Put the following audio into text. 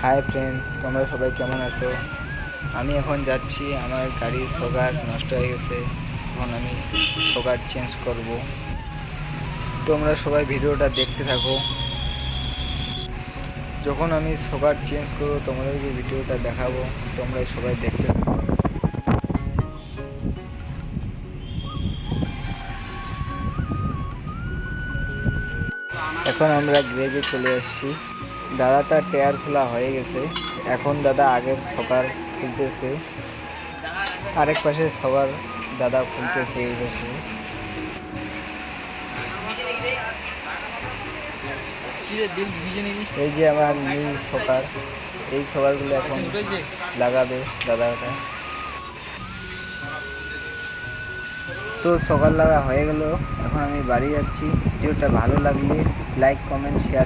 Hi friend, তোমরা সবাই কেমন আছো? আমি এখন যাচ্ছি, আমার গাড়ির শকার নষ্ট হয়ে গেছে। এখন আমি শকার চেঞ্জ করব। তোমরা সবাই ভিডিওটা দেখতে থাকো। যখন আমি শকার চেঞ্জ করব তোমাদেরকে ভিডিওটা দেখাবো, তোমরা সবাই দেখতে থাকো। এখন আমরা গ্যারেজে চলে এসেছি। দাদাটা টায়ার খোলা হয়ে গেছে। এখন দাদা আগের শকার খুলতেছে, আরেক পাশে সবার দাদা খুলতেছে এই পাশে। এই যে আমার নিউ শকার, এই শকারগুলো এখন লাগাবে দাদাটা। তো শকার লাগা হয়ে গেল, এখন আমি বাড়ি যাচ্ছি। ভিডিওটা ভালো লাগলে লাইক, কমেন্ট, শেয়ার